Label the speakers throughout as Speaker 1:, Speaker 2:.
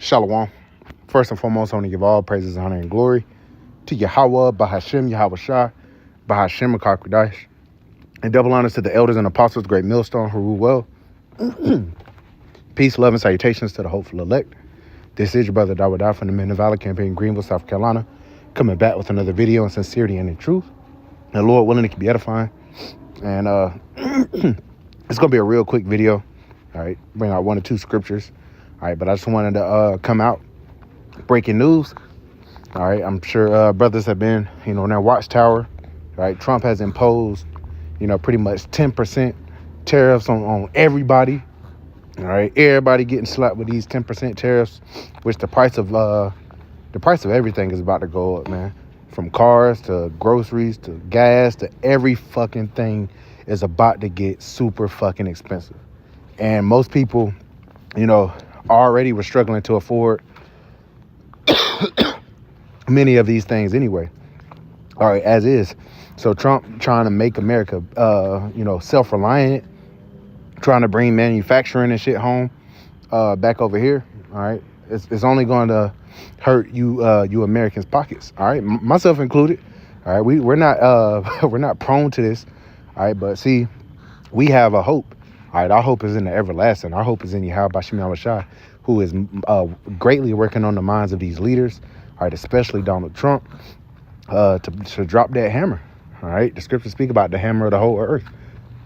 Speaker 1: Shalom. First and foremost, I want to give all praises, honor, and glory to Yahweh, Bahashem, Yahweh Shah, Bahashem, Akakwadash, and double honors to the elders and apostles, great millstone, who rule well. Peace, love, and salutations to the hopeful elect. This is your brother Dawadah from the Men of Valor campaign, Greenville, South Carolina, coming back with another video in sincerity and in truth. And Lord willing, it can be edifying. And it's going to be a real quick video. All right, bring out one or two scriptures. All right, but I just wanted to come out. Breaking news. All right, I'm sure brothers have been, in their watchtower. All right, Trump has imposed, pretty much 10% tariffs on everybody. All right, everybody getting slapped with these 10% tariffs, which the price of everything is about to go up, man. From cars to groceries to gas to every fucking thing is about to get super fucking expensive. And most people, already were struggling to afford many of these things anyway. All right, as is. So Trump trying to make America, self-reliant, trying to bring manufacturing and shit home, back over here. All right, it's only going to hurt you Americans' pockets. All right, myself included. All right, we're not prone to this. All right, but see, we have a hope. All right, our hope is in the everlasting. Our hope is in Yahweh Bashim Yahweh Shai, who is greatly working on the minds of these leaders. All right, especially Donald Trump, to drop that hammer. All right, the scriptures speak about the hammer of the whole earth.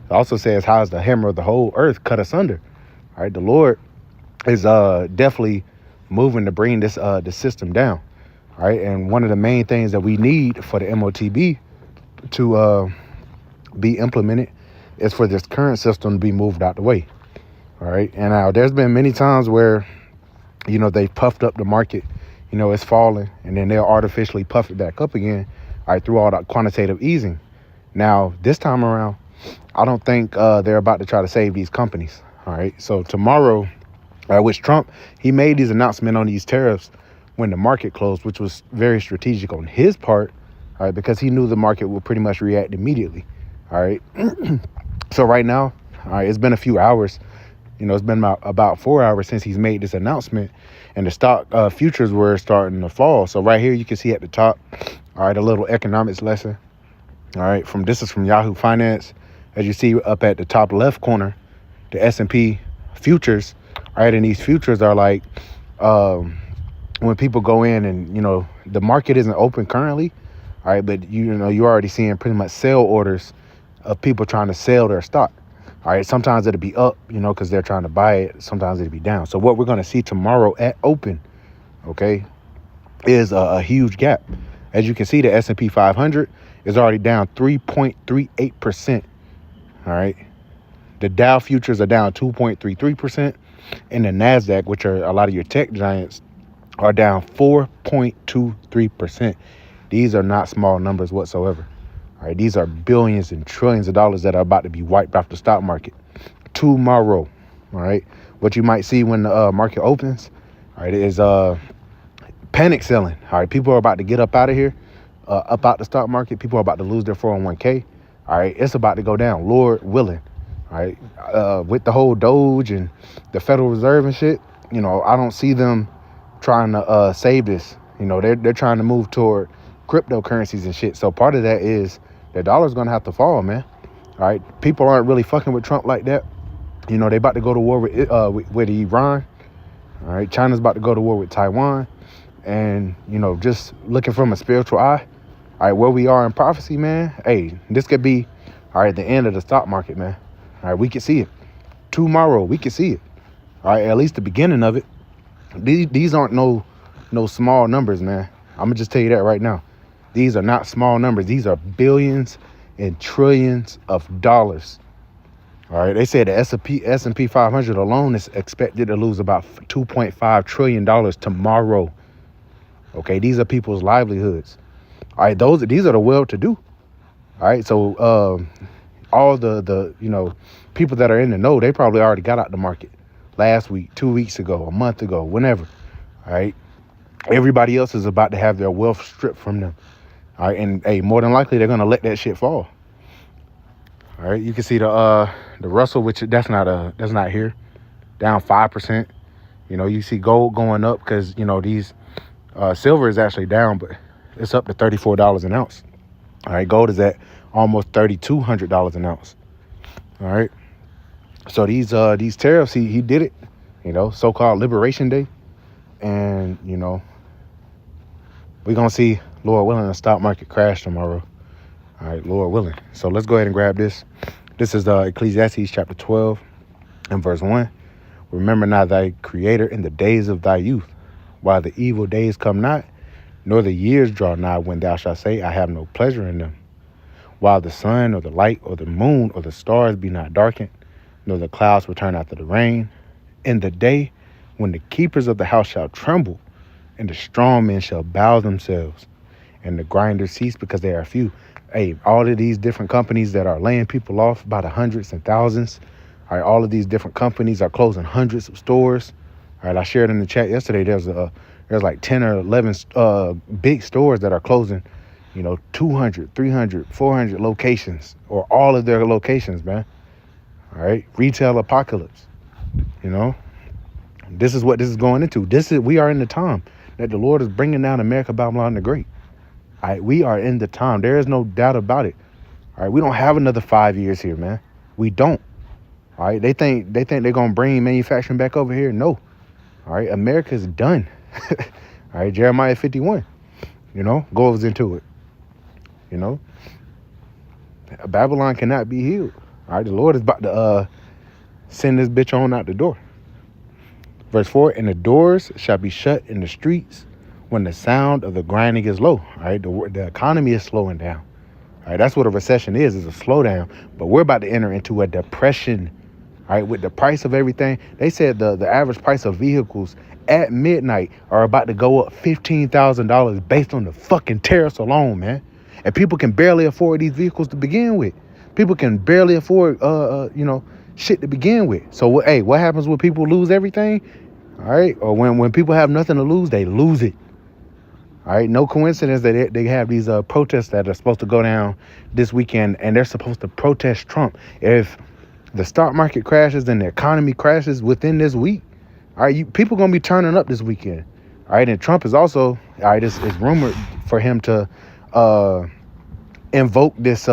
Speaker 1: It also says, how is the hammer of the whole earth cut asunder? All right, the Lord is definitely moving to bring this system down. All right, and one of the main things that we need for the MOTB to be implemented is for this current system to be moved out the way. All right, and now there's been many times where, they've puffed up the market, it's falling, and then they'll artificially puff it back up again, all right, through all that quantitative easing. Now, this time around, I don't think they're about to try to save these companies. All right, so tomorrow, which Trump, he made these announcements on these tariffs when the market closed, which was very strategic on his part, all right, because he knew the market would pretty much react immediately. All right. So right now, all right, it's been a few hours. It's been about 4 hours since he's made this announcement, and the stock futures were starting to fall. So right here, you can see at the top, all right, a little economics lesson. All right, this is from Yahoo Finance. As you see up at the top left corner, the S&P futures, all right, and these futures are like when people go in and, the market isn't open currently, all right, but, you're already seeing pretty much sell orders of people trying to sell their stock. All right, sometimes it'll be up, because they're trying to buy it. Sometimes it'll be down. So what we're going to see tomorrow at open, okay, is a huge gap. As you can see, the S&P 500 is already down 3.38%. All right, the Dow futures are down 2.33%, and the NASDAQ, which are a lot of your tech giants, are down 4.23%. These are not small numbers whatsoever. All right, these are billions and trillions of dollars that are about to be wiped off the stock market tomorrow. All right, what you might see when the market opens, all right, is panic selling. All right, people are about to get up out of here, up out the stock market. People are about to lose their 401k. All right, it's about to go down, Lord willing. All right, with the whole Doge and the Federal Reserve and shit, I don't see them trying to save this. They're trying to move toward cryptocurrencies and shit. So part of that is the dollar's gonna have to fall, man. All right, people aren't really fucking with Trump like that. They about to go to war with Iran. All right, China's about to go to war with Taiwan, and just looking from a spiritual eye. All right, where we are in prophecy, man. Hey, this could be the end of the stock market, man. All right, we can see it tomorrow. We can see it. All right, at least the beginning of it. These aren't no small numbers, man. I'm gonna just tell you that right now. These are not small numbers. These are billions and trillions of dollars. All right. They said the S&P 500 alone is expected to lose about $2.5 trillion tomorrow. Okay. These are people's livelihoods. All right. These are the well-to-do. All right. So all the people that are in the know, they probably already got out the market last week, 2 weeks ago, a month ago, whenever. All right. Everybody else is about to have their wealth stripped from them. All right, and hey, more than likely they're gonna let that shit fall. All right, you can see the Russell, which that's not here, down 5%. You know, you see gold going up because, you know, these silver is actually down, but it's up to $34 an ounce. All right, gold is at almost $3,200 an ounce. All right. So these tariffs, he did it, you know, so-called Liberation Day. And, you know, we're going to see, Lord willing, the stock market crash tomorrow. All right, Lord willing. So let's go ahead and grab this. This is Ecclesiastes chapter 12 and verse 1. Remember not thy creator in the days of thy youth, while the evil days come not, nor the years draw nigh, when thou shalt say, I have no pleasure in them. While the sun or the light or the moon or the stars be not darkened, nor the clouds return after the rain, in the day when the keepers of the house shall tremble, and the strong men shall bow themselves, and the grinders cease because they are few. Hey, all of these different companies that are laying people off by the hundreds and thousands, all right, all of these different companies are closing hundreds of stores. All right, I shared in the chat yesterday, there's like 10 or 11 big stores that are closing, you know, 200, 300, 400 locations, or all of their locations, man. All right, retail apocalypse, you know. This is what this is going into. We are in the time that the Lord is bringing down America, Babylon the Great. All right, we are in the time. There is no doubt about it. All right, we don't have another 5 years here, man. We don't. All right, they think they're gonna bring manufacturing back over here. No. All right, America's done. All right, Jeremiah 51, you know, goes into it. You know, Babylon cannot be healed. All right, the Lord is about to send this bitch on out the door. Verse 4, and the doors shall be shut in the streets when the sound of the grinding is low. All right, the economy is slowing down. All right, that's what a recession is a slowdown. But we're about to enter into a depression. All right, with the price of everything. They said the average price of vehicles at midnight are about to go up $15,000 based on the fucking tariffs alone, man. And people can barely afford these vehicles to begin with. People can barely afford, you know, shit to begin with. So, hey, what happens when people lose everything? All right, or when people have nothing to lose, they lose it. All right, no coincidence that they have these protests that are supposed to go down this weekend, and they're supposed to protest Trump. If the stock market crashes and the economy crashes within this week, all right, people gonna be turning up this weekend. All right, and Trump is also, all right, it's rumored for him to invoke this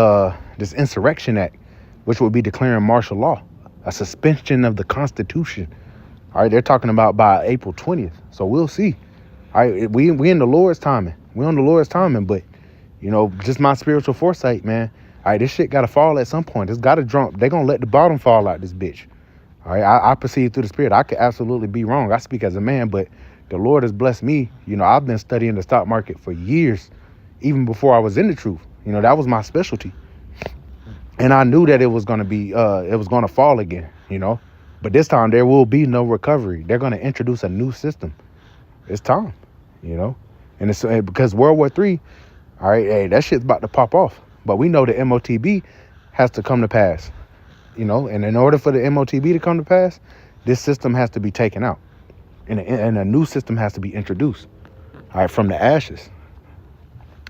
Speaker 1: insurrection act, which would be declaring martial law, a suspension of the Constitution. All right, they're talking about by April 20th. So we'll see. All right, we in the Lord's timing. We're on the Lord's timing, but, you know, just my spiritual foresight, man. All right, this shit got to fall at some point. It's got to drop. They're going to let the bottom fall out this bitch. All right, I perceive through the Spirit. I could absolutely be wrong. I speak as a man, but the Lord has blessed me. You know, I've been studying the stock market for years, even before I was in the truth. You know, that was my specialty. And I knew that it was going to be, it was going to fall again, you know. But this time there will be no recovery. They're going to introduce a new system. It's time, you know. And it's because World War III, all right, hey, that shit's about to pop off. But we know the MOTB has to come to pass, you know. And in order for the MOTB to come to pass, this system has to be taken out. And a new system has to be introduced, all right, from the ashes.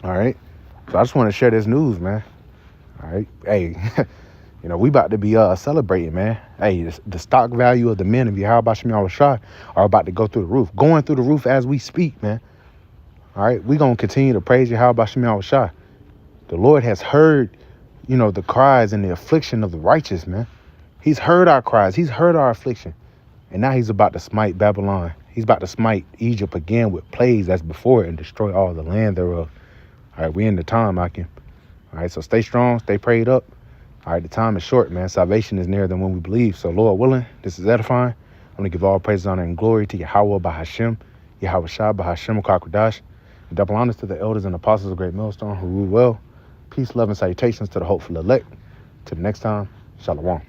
Speaker 1: All right. So I just want to share this news, man. All right. Hey, you know, we about to be celebrating, man. Hey, the stock value of the men of Yahweh Shem Yahushua are about to go through the roof. Going through the roof as we speak, man. All right. We're going to continue to praise Yahweh Shem Yahushua. The Lord has heard, you know, the cries and the affliction of the righteous, man. He's heard our cries. He's heard our affliction. And now he's about to smite Babylon. He's about to smite Egypt again with plagues as before and destroy all the land thereof. All right, we in the time, Akim. All right, so stay strong, stay prayed up. All right, the time is short, man. Salvation is nearer than when we believe. So, Lord willing, this is edifying. I'm going to give all praise, honor, and glory to Yahweh Bahashem, Yahweh Shah Bahashem Kakwadash, and double honors to the elders and apostles of Great Millstone who rule well. Peace, love, and salutations to the hopeful elect. Till the next time, Shalom.